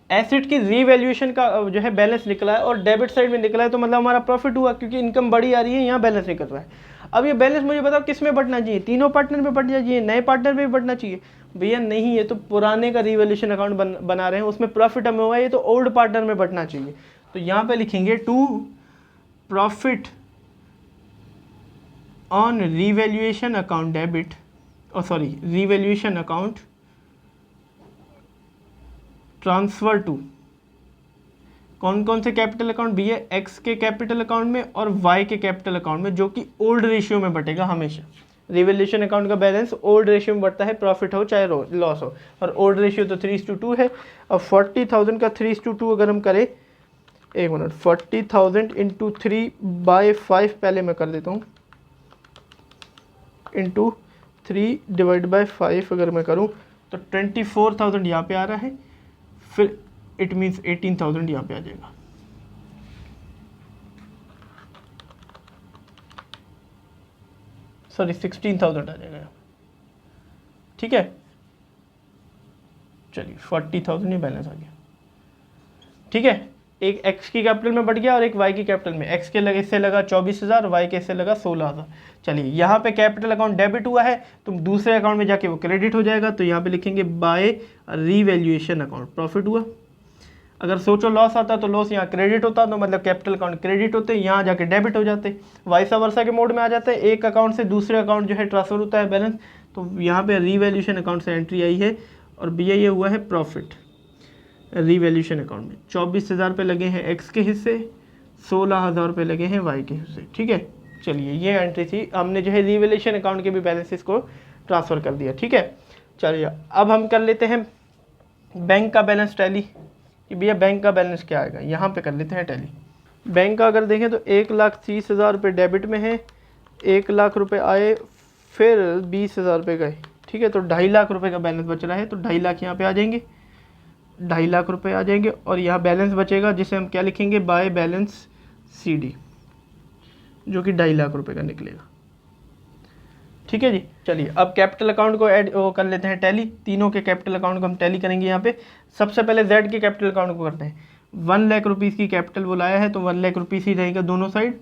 एसेट की रीवैल्यूएशन का जो है बैलेंस निकला है और डेबिट साइड में निकला है, तो मतलब हमारा प्रॉफिट हुआ, क्योंकि इनकम बड़ी आ रही है, यहाँ बैलेंस निकल रहा है। अब ये बैलेंस मुझे बताओ किस में बटना चाहिए? तीनों पार्टनर में बटना चाहिए, नए पार्टनर में भी बटना चाहिए? भैया नहीं, ये तो पुराने का रीवैल्यूएशन अकाउंट बना रहे हैं, उसमें प्रॉफिट हमें हुआ है, ये तो ओल्ड पार्टनर में बटना चाहिए। तो यहाँ पे लिखेंगे to profit on revaluation account debit, revaluation account transfer to कौन कौन से कैपिटल अकाउंट? भैया एक्स के कैपिटल अकाउंट में और वाई के कैपिटल अकाउंट में, जो कि ओल्ड रेशियो में बटेगा हमेशा। रिवैल्यूएशन अकाउंट का बैलेंस ओल्ड रेशियो में बढ़ता है, प्रॉफिट हो चाहे लॉस हो, और ओल्ड रेशियो तो 3:2 है। और 40,000 का 3:2 अगर हम करें, 1 मिनट, 40,000 इंटू 3/5 पहले मैं कर देता हूँ, इंटू 3/5 अगर मैं करूँ तो 24,000 यहाँ पे आ रहा है, फिर इट मीन्स 18,000 यहाँ पे आ जाएगा। सॉरी 16,000 आ जाएगा, ठीक है। चलिए 40,000 ही बैलेंस आ गया, ठीक है। एक एक्स की कैपिटल में बढ़ गया और एक वाई की कैपिटल में। एक्स के लगे इससे लगा 24,000, वाई के इससे लगा 16,000। चलिए यहाँ पे कैपिटल अकाउंट डेबिट हुआ है तो दूसरे अकाउंट में जाके वो क्रेडिट हो जाएगा, तो यहाँ पे लिखेंगे बाय रीवैल्यूएशन अकाउंट, प्रॉफिट हुआ। अगर सोचो लॉस आता तो लॉस यहाँ क्रेडिट होता, तो मतलब कैपिटल अकाउंट क्रेडिट होते, यहाँ जाके डेबिट हो जाते, वाइसा वर्सा के मोड में आ जाते हैं। एक अकाउंट से दूसरे अकाउंट जो है ट्रांसफर होता है बैलेंस, तो यहाँ पे रीवैल्यूएशन अकाउंट से एंट्री आई है और भैया ये हुआ है प्रॉफिट रीवैल्यूएशन अकाउंट में। 24,000 रुपये लगे हैं एक्स के हिस्से, 16,000 रुपये लगे हैं वाई के हिस्से, ठीक है। चलिए ये एंट्री थी, हमने जो है रीवैल्यूएशन अकाउंट के भी बैलेंसेस को ट्रांसफ़र कर दिया, ठीक है। चलिए अब हम कर लेते हैं बैंक का बैलेंस टैली, कि भैया बैंक का बैलेंस क्या आएगा, यहाँ पे कर लेते हैं टैली। बैंक का अगर देखें तो 1,30,000 रुपये डेबिट में है, 1 लाख रुपये आए, फिर 20,000 रुपये गए, ठीक है। तो 2.5 लाख रुपये का बैलेंस बच रहा है, तो 2.5 लाख यहाँ पे आ जाएंगे, 2.5 लाख रुपये आ जाएंगे। और यहाँ बैलेंस बचेगा जिसे हम क्या लिखेंगे, बाय बैलेंस CD, जो कि 2.5 लाख रुपये का निकलेगा, ठीक है जी। चलिए अब कैपिटल अकाउंट को ऐड कर लेते हैं टैली, तीनों के कैपिटल अकाउंट को हम टैली करेंगे यहाँ पे। सबसे पहले जेड के कैपिटल अकाउंट को करते हैं। 1 लाख रुपीज़ की कैपिटल वो लाया है, तो 1 लाख रुपीज़ ही रहेगा दोनों साइड।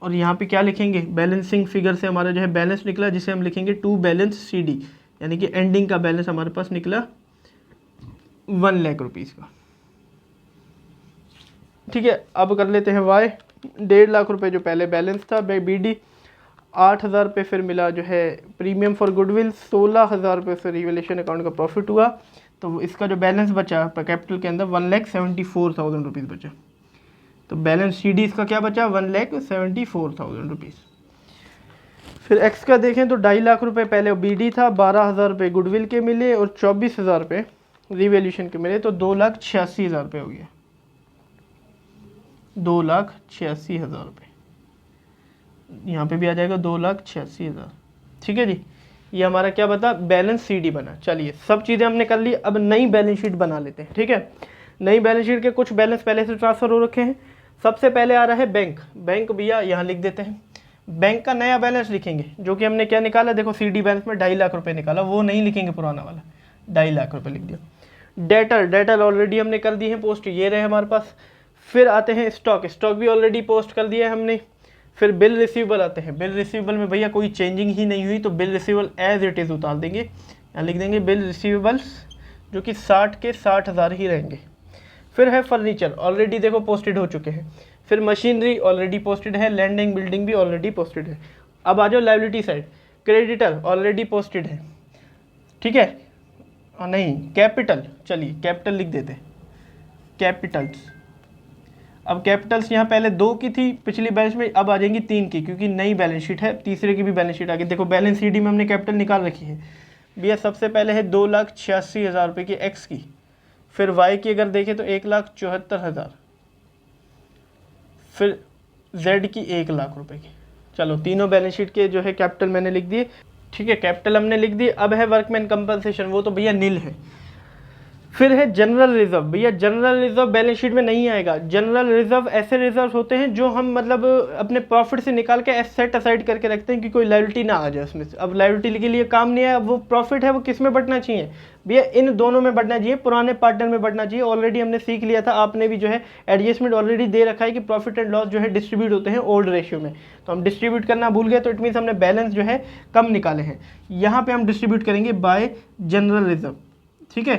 और यहाँ पे क्या लिखेंगे, बैलेंसिंग फिगर से हमारा जो है बैलेंस निकला, जिसे हम लिखेंगे टू बैलेंस CD, यानी कि एंडिंग का बैलेंस हमारे पास निकला 1 लाख रुपीज़ का, ठीक है। अब कर लेते हैं वाई, 1.5 लाख रुपए जो पहले बैलेंस था BD, 8,000 रुपये फिर मिला जो है प्रीमियम फॉर गुडविल, 16,000 रुपये से रीवैल्यूएशन अकाउंट का प्रॉफिट हुआ। तो इसका जो बैलेंस बचा कैपिटल के अंदर 1,74,000 रुपीज़ बचा। तो बैलेंस CD इसका क्या बचा, 1,74,000 रुपीज़। फिर एक्स का देखें तो 2.5 लाख रुपए पहले BD था, 12,000 रुपये गुडविल के मिले और 24,000 रुपये रिवैल्यूएशन के मिले, तो 2,86,000 रुपये हो गया, 2,86,000 रुपये। यहाँ पे भी आ जाएगा 2,86,000, ठीक है जी। ये हमारा क्या बता, बैलेंस CD बना। चलिए सब चीज़ें हमने कर ली, अब नई बैलेंस शीट बना लेते हैं, ठीक है। नई बैलेंस शीट के कुछ बैलेंस पहले से ट्रांसफ़र हो रखे हैं। सबसे पहले आ रहा है बैंक, बैंक भैया यहाँ लिख देते हैं। बैंक का नया बैलेंस लिखेंगे, जो कि हमने क्या निकाला, देखो CD बैलेंस में 2.5 लाख रुपये निकाला, वो नहीं लिखेंगे पुराना वाला, 2.5 लाख रुपये लिख दिया। डेटर ऑलरेडी हमने कर दी है पोस्ट, ये रहे हमारे पास। फिर आते हैं स्टॉक, स्टॉक भी ऑलरेडी पोस्ट कर दिया है हमने। फिर बिल रिसीवेबल आते हैं, बिल रिसीवेबल में भैया कोई चेंजिंग ही नहीं हुई, तो bill receivable as it is उतार देंगे, यहाँ लिख देंगे बिल रिसीवेबल्स, जो कि 60 के 60,000 ही रहेंगे। फिर है फर्नीचर, ऑलरेडी देखो पोस्टेड हो चुके हैं। फिर मशीनरी ऑलरेडी पोस्टेड है, लैंडिंग बिल्डिंग भी ऑलरेडी पोस्टेड है। अब आ जाओ liability side, creditor already posted है, ठीक है। नहीं कैपिटल, चलिए कैपिटल लिख देते हैं, कैपिटल्स। अब कैपिटल्स यहाँ पहले 2 की थी पिछली बैलेंस में, अब आ जाएंगी 3 की, क्योंकि नई बैलेंस शीट है, तीसरे की भी बैलेंस शीट आ गई। देखो बैलेंस CD में हमने कैपिटल निकाल रखी है भैया। सबसे पहले है 2,86,000 रुपये की एक्स की, फिर वाई की अगर देखें तो 1,74,000, फिर जेड की 1 लाख रुपये की। चलो तीनों बैलेंस शीट के जो है कैपिटल मैंने लिख दिए, ठीक है, कैपिटल हमने लिख दी। अब है वर्कमैन कंपनसेशन, वो तो भैया नील है। फिर है जनरल रिजर्व, भैया जनरल रिजर्व बैलेंस शीट में नहीं आएगा। जनरल रिजर्व ऐसे रिजर्व होते हैं जो हम मतलब अपने प्रॉफिट से निकाल के सेट असाइड करके रखते हैं कि कोई लायबिलिटी ना आ जाए उसमें से। अब लायबिलिटी के लिए काम नहीं है, अब वो प्रॉफिट है वो किस में बढ़ना चाहिए भैया, इन दोनों में बढ़ना चाहिए, पुराने पार्टनर में बढ़ना चाहिए। ऑलरेडी हमने सीख लिया था, आपने भी जो है एडजस्टमेंट ऑलरेडी दे रखा है कि प्रॉफिट एंड लॉस जो है डिस्ट्रीब्यूट होते हैं ओल्ड रेशियो में, तो हम डिस्ट्रीब्यूट करना भूल गए, तो इट मीन्स हमने बैलेंस जो है कम निकाले हैं। यहाँ पे हम डिस्ट्रीब्यूट करेंगे बाय जनरल रिजर्व, ठीक है,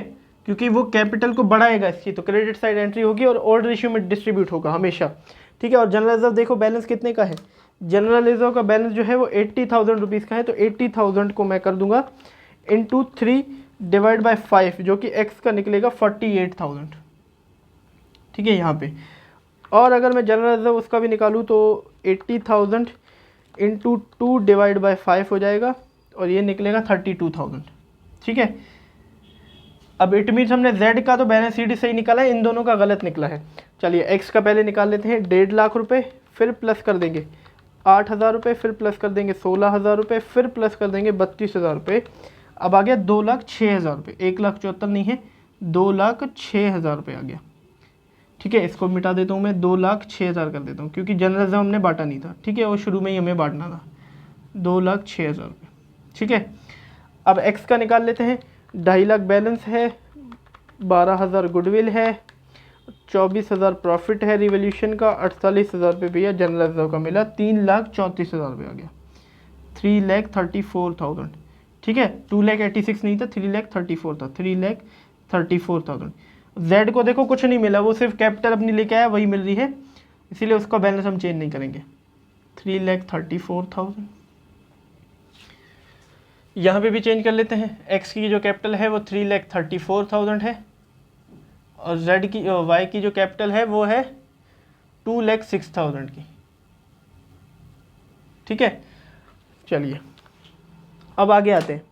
क्योंकि वो कैपिटल को बढ़ाएगा इसकी, तो क्रेडिट साइड एंट्री होगी और ओल्ड रेशियो में डिस्ट्रीब्यूट होगा हमेशा, ठीक है। और जनरल रिजर्व देखो बैलेंस कितने का है, जनरल रिजर्व का बैलेंस जो है वो 80,000 रुपीज़ का है, तो 80,000 को मैं कर दूंगा इंटू 3 डिवाइड बाई 5, जो कि एक्स का निकलेगा 48,000, ठीक है यहाँ पे। और अगर मैं जनरल रिजर्व उसका भी निकालूँ तो 80,000 इंटू 2 डिवाइड बाई 5 हो जाएगा, और ये निकलेगा 32,000, ठीक है। अब इट मीन्स हमने Z का तो बैलेंस शीट सही निकाला है, इन दोनों का गलत निकला है। चलिए X का पहले निकाल लेते हैं, 1.5 लाख रुपये, फिर प्लस कर देंगे 8,000 रुपये, फिर प्लस कर देंगे 16,000 रुपये, फिर प्लस कर देंगे 32,000 रुपये। अब आ गया 2,06,000 रुपये, 1,74,000 नहीं है, 2,06,000 रुपये आ गया, ठीक है। इसको मिटा देता हूँ मैं, 2,06,000 कर देता हूँ, क्योंकि जनरल रिजर्व हमने बांटा नहीं था, ठीक है, और शुरू में ही हमें बांटना था, 2,06,000 रुपये। ठीक है, अब एक्स का निकाल लेते हैं। 2.5 लाख बैलेंस है, 12,000 गुडविल है, 24,000 प्रॉफिट है रिवोल्यूशन का, 48,000 रुपये भैया जनरल रिजर्व का मिला, 3,34,000 रुपये आ गया, 3,34,000। ठीक है, 2,86,000 नहीं था, 3,34,000 था, 3,34,000। जेड को देखो कुछ नहीं मिला, वो सिर्फ कैपिटल अपनी लेके आया, वही मिल रही है, इसीलिए उसका बैलेंस हम चेंज नहीं करेंगे। 3,34,000। यहाँ पे भी चेंज कर लेते हैं। एक्स की जो कैपिटल है वो 3,34,000 है, और जेड की वाई की जो कैपिटल है वो है 2,06,000 की। ठीक है, चलिए अब आगे आते हैं।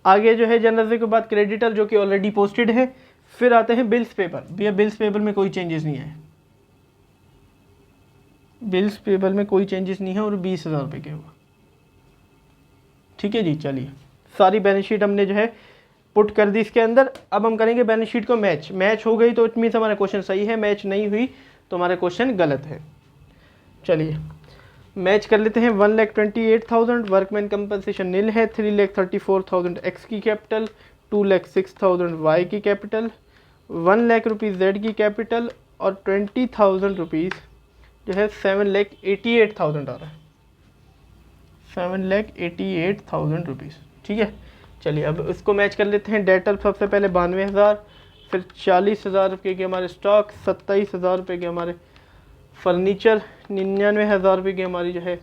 आगे जो है जनरल के बाद क्रेडिटर जो कि ऑलरेडी पोस्टेड है, फिर आते हैं बिल्स पेपर। भैया बिल्स पेपर में कोई चेंजेस नहीं है, बिल्स पेपर में कोई चेंजेस नहीं है, और 20,000 रुपये के हुआ। ठीक है जी, चलिए सारी बैलेंस शीट हमने जो है पुट कर दी इसके अंदर। अब हम करेंगे बैलेंस शीट को मैच हो गई तो इट मीन्स हमारा क्वेश्चन सही है, मैच नहीं हुई तो हमारा क्वेश्चन गलत है। चलिए मैच कर लेते हैं। 1,28,000 वर्कमैन कंपनसेशन नील है, 3,34,000 एक्स की कैपिटल, 2,06,000 वाई की कैपिटल, 1 लाख रुपीज़ जेड की कैपिटल, और 20,000 रुपीज़ जो है 7,88,000 आ रहा है, 7,88,000 रुपीज़। ठीक है, चलिए अब इसको मैच कर लेते हैं। डेटर सबसे पहले 92,000, फिर 40,000 रुपये के हमारे स्टॉक, 27,000 रुपये के हमारे फर्नीचर, 99,000 रुपये की हमारी जो है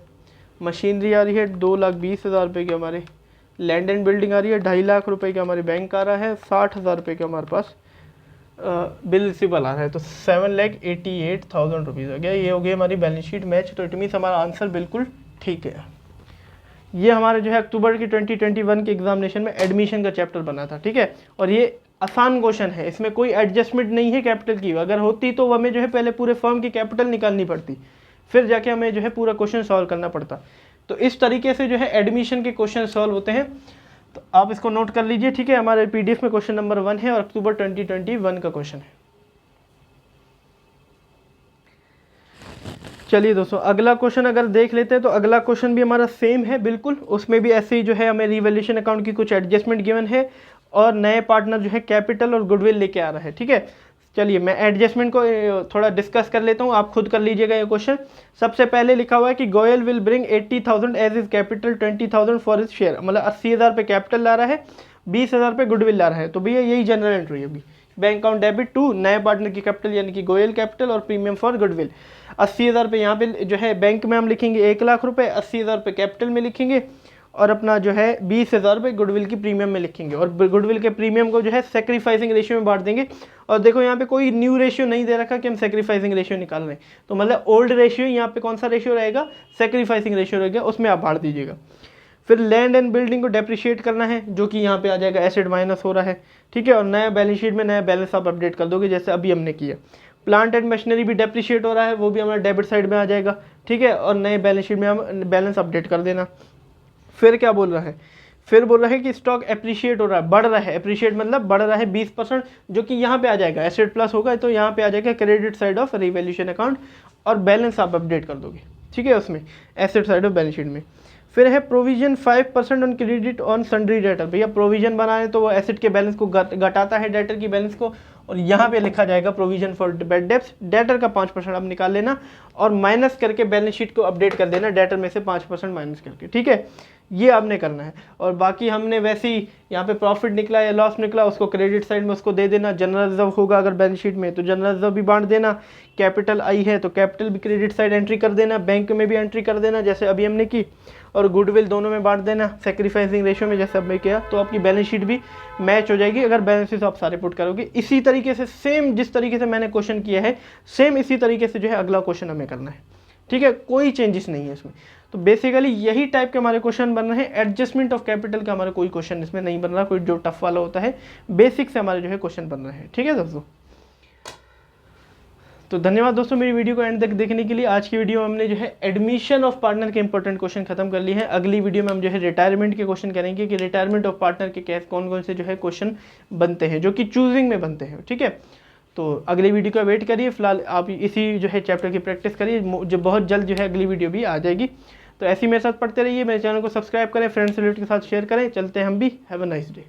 मशीनरी आ रही है, 2,20,000 रुपये के हमारे लैंड एंड बिल्डिंग आ रही है, 2.5 लाख रुपये का हमारे बैंक आ रहा है, 60,000 रुपये का हमारे पास बिल रिसीबल आ रहा है, तो 7,88,000 रुपीज़ हो गया। ये हो गई हमारी बैलेंस शीट मैच, तो इट मीन्स हमारा आंसर बिल्कुल ठीक है। ये हमारा जो है अक्टूबर की 2021 के एग्जामिनेशन में एडमिशन का चैप्टर बना था। ठीक है, और ये आसान क्वेश्चन है, इसमें कोई एडजस्टमेंट नहीं है कैपिटल की। अगर होती तो हमें जो है पहले पूरे फर्म की कैपिटल निकालनी पड़ती, फिर जाके हमें जो है पूरा क्वेश्चन सॉल्व करना पड़ता। तो इस तरीके से जो है एडमिशन के क्वेश्चन सॉल्व होते हैं, तो आप इसको नोट कर लीजिए। ठीक है, हमारे PDF में क्वेश्चन नंबर 1 है और अक्टूबर 2021 का क्वेश्चन है। चलिए दोस्तों अगला क्वेश्चन अगर देख लेते हैं, तो अगला क्वेश्चन भी हमारा सेम है बिल्कुल, उसमें भी ऐसे ही जो है हमें रिवैल्यूएशन अकाउंट की कुछ एडजस्टमेंट गिवन है, और नए पार्टनर जो है कैपिटल और गुडविल लेके आ रहा है। ठीक है, चलिए मैं एडजस्टमेंट को थोड़ा डिस्कस कर लेता हूँ, आप खुद कर लीजिएगा ये क्वेश्चन। सबसे पहले लिखा हुआ है कि Goyal will bring 80,000 as his capital, 20,000 for his share, मतलब 80,000 पे कैपिटल ला रहा है, 20,000 पे गुडविल ला रहा है। तो भैया यही जनरल एंट्री होगी, बैंक अकाउंट डेबिट टू नए पार्टनर की कैपिटल यानी कि गोयल कैपिटल और प्रीमियम फॉर गुडविल। 80,000 पे यहाँ पे जो है बैंक में हम लिखेंगे 1 लाख रुपए, 80,000 पे कैपिटल में लिखेंगे, और अपना जो है 20,000 रुपये गुडविल की प्रीमियम में लिखेंगे, और गुडविल के प्रीमियम को जो है सेक्रीफाइसिंग रेशियो में बांट देंगे। और देखो यहाँ पे कोई न्यू रेशियो नहीं दे रखा कि हम सेक्रीफाइसिंग रेशियो निकाल रहे हैं, तो मतलब ओल्ड रेशियो यहाँ पे कौन सा रेशियो रहेगा, सेक्रीफाइसिंग रेशियो रहेगा, उसमें आप बांट दीजिएगा। फिर लैंड एंड बिल्डिंग को डेप्रिशिएट करना है, जो कि यहाँ पे आ जाएगा एसेट माइनस हो रहा है। ठीक है, और नया बैलेंस शीट में नया बैलेंस आप अपडेट कर दोगे जैसे अभी हमने किया। प्लांट एंड मशीनरी भी डेप्रिशिएट हो रहा है, वो भी हमारा डेबिट साइड में आ जाएगा। ठीक है, और नए बैलेंस शीट में हम बैलेंस अपडेट कर देना। फिर क्या बोल रहा है, फिर बोल रहा है कि स्टॉक एप्रिशिएट हो रहा है, बढ़ रहा है, एप्रिशिएट मतलब बढ़ रहा है 20%, जो कि यहाँ पे आ जाएगा एसेट प्लस होगा, तो यहाँ पे आ जाएगा credit side of revaluation account, और बैलेंस आप अपडेट कर दोगे। ठीक है, उसमें asset side of balance sheet में। फिर है provision 5% on credit on sundry debtor, भैया प्रोविजन बनाए तो वो एसेट के बैलेंस को घटाता है डेटर की बैलेंस को, और यहाँ पे लिखा जाएगा provision for bad debts, debtor का 5% आप निकाल लेना और माइनस करके बैलेंस शीट को अपडेट कर देना डेटर में से 5% माइनस करके। ठीक है, ये आपने करना है। और बाकी हमने वैसे ही यहाँ पे प्रॉफिट निकला या लॉस निकला उसको क्रेडिट साइड में उसको दे देना, जनरल रिजर्व होगा अगर बैलेंस शीट में तो जनरल रिजर्व भी बांट देना, कैपिटल आई है तो कैपिटल भी क्रेडिट साइड एंट्री कर देना, बैंक में भी एंट्री कर देना जैसे अभी हमने की, और गुडविल दोनों में बांट देना सेक्रीफाइसिंग रेशियो में जैसे हमने किया, तो आपकी बैलेंस शीट भी मैच हो जाएगी अगर बैलेंसेस आप सारे पुट करोगे। इसी तरीके से सेम जिस तरीके से मैंने क्वेश्चन किया है सेम इसी तरीके से जो है अगला क्वेश्चन हमें करना है। ठीक है, कोई चेंजेस नहीं है इसमें। तो बेसिकली यही टाइप के हमारे क्वेश्चन बन रहे हैं, एडजस्टमेंट ऑफ कैपिटल का हमारा कोई क्वेश्चन इसमें नहीं बन रहा, कोई जो टफ वाला होता है बेसिक से हमारे जो है क्वेश्चन बन रहे हैं। ठीक है दोस्तों, तो धन्यवाद दोस्तों मेरी वीडियो को एंड तक देखने के लिए। आज की वीडियो में हमने जो है एडमिशन ऑफ पार्टनर के इंपॉर्टेंट क्वेश्चन खत्म कर लिए हैं। अगली वीडियो में हम जो है रिटायरमेंट के क्वेश्चन करेंगे कि रिटायरमेंट ऑफ पार्टनर के कैसे कौन कौन से जो है क्वेश्चन बनते हैं जो कि चूजिंग में बनते हैं। ठीक है, तो अगली वीडियो का वेट करिए, फिलहाल आप इसी जो है चैप्टर की प्रैक्टिस करिए, जो बहुत जल्द जो है अगली वीडियो भी आ जाएगी। तो ऐसे ही मेरे साथ पढ़ते रहिए, मेरे चैनल को सब्सक्राइब करें, फ्रेंड्स रिलेटिव के साथ शेयर करें। चलते हैं हम भी। Have a nice day.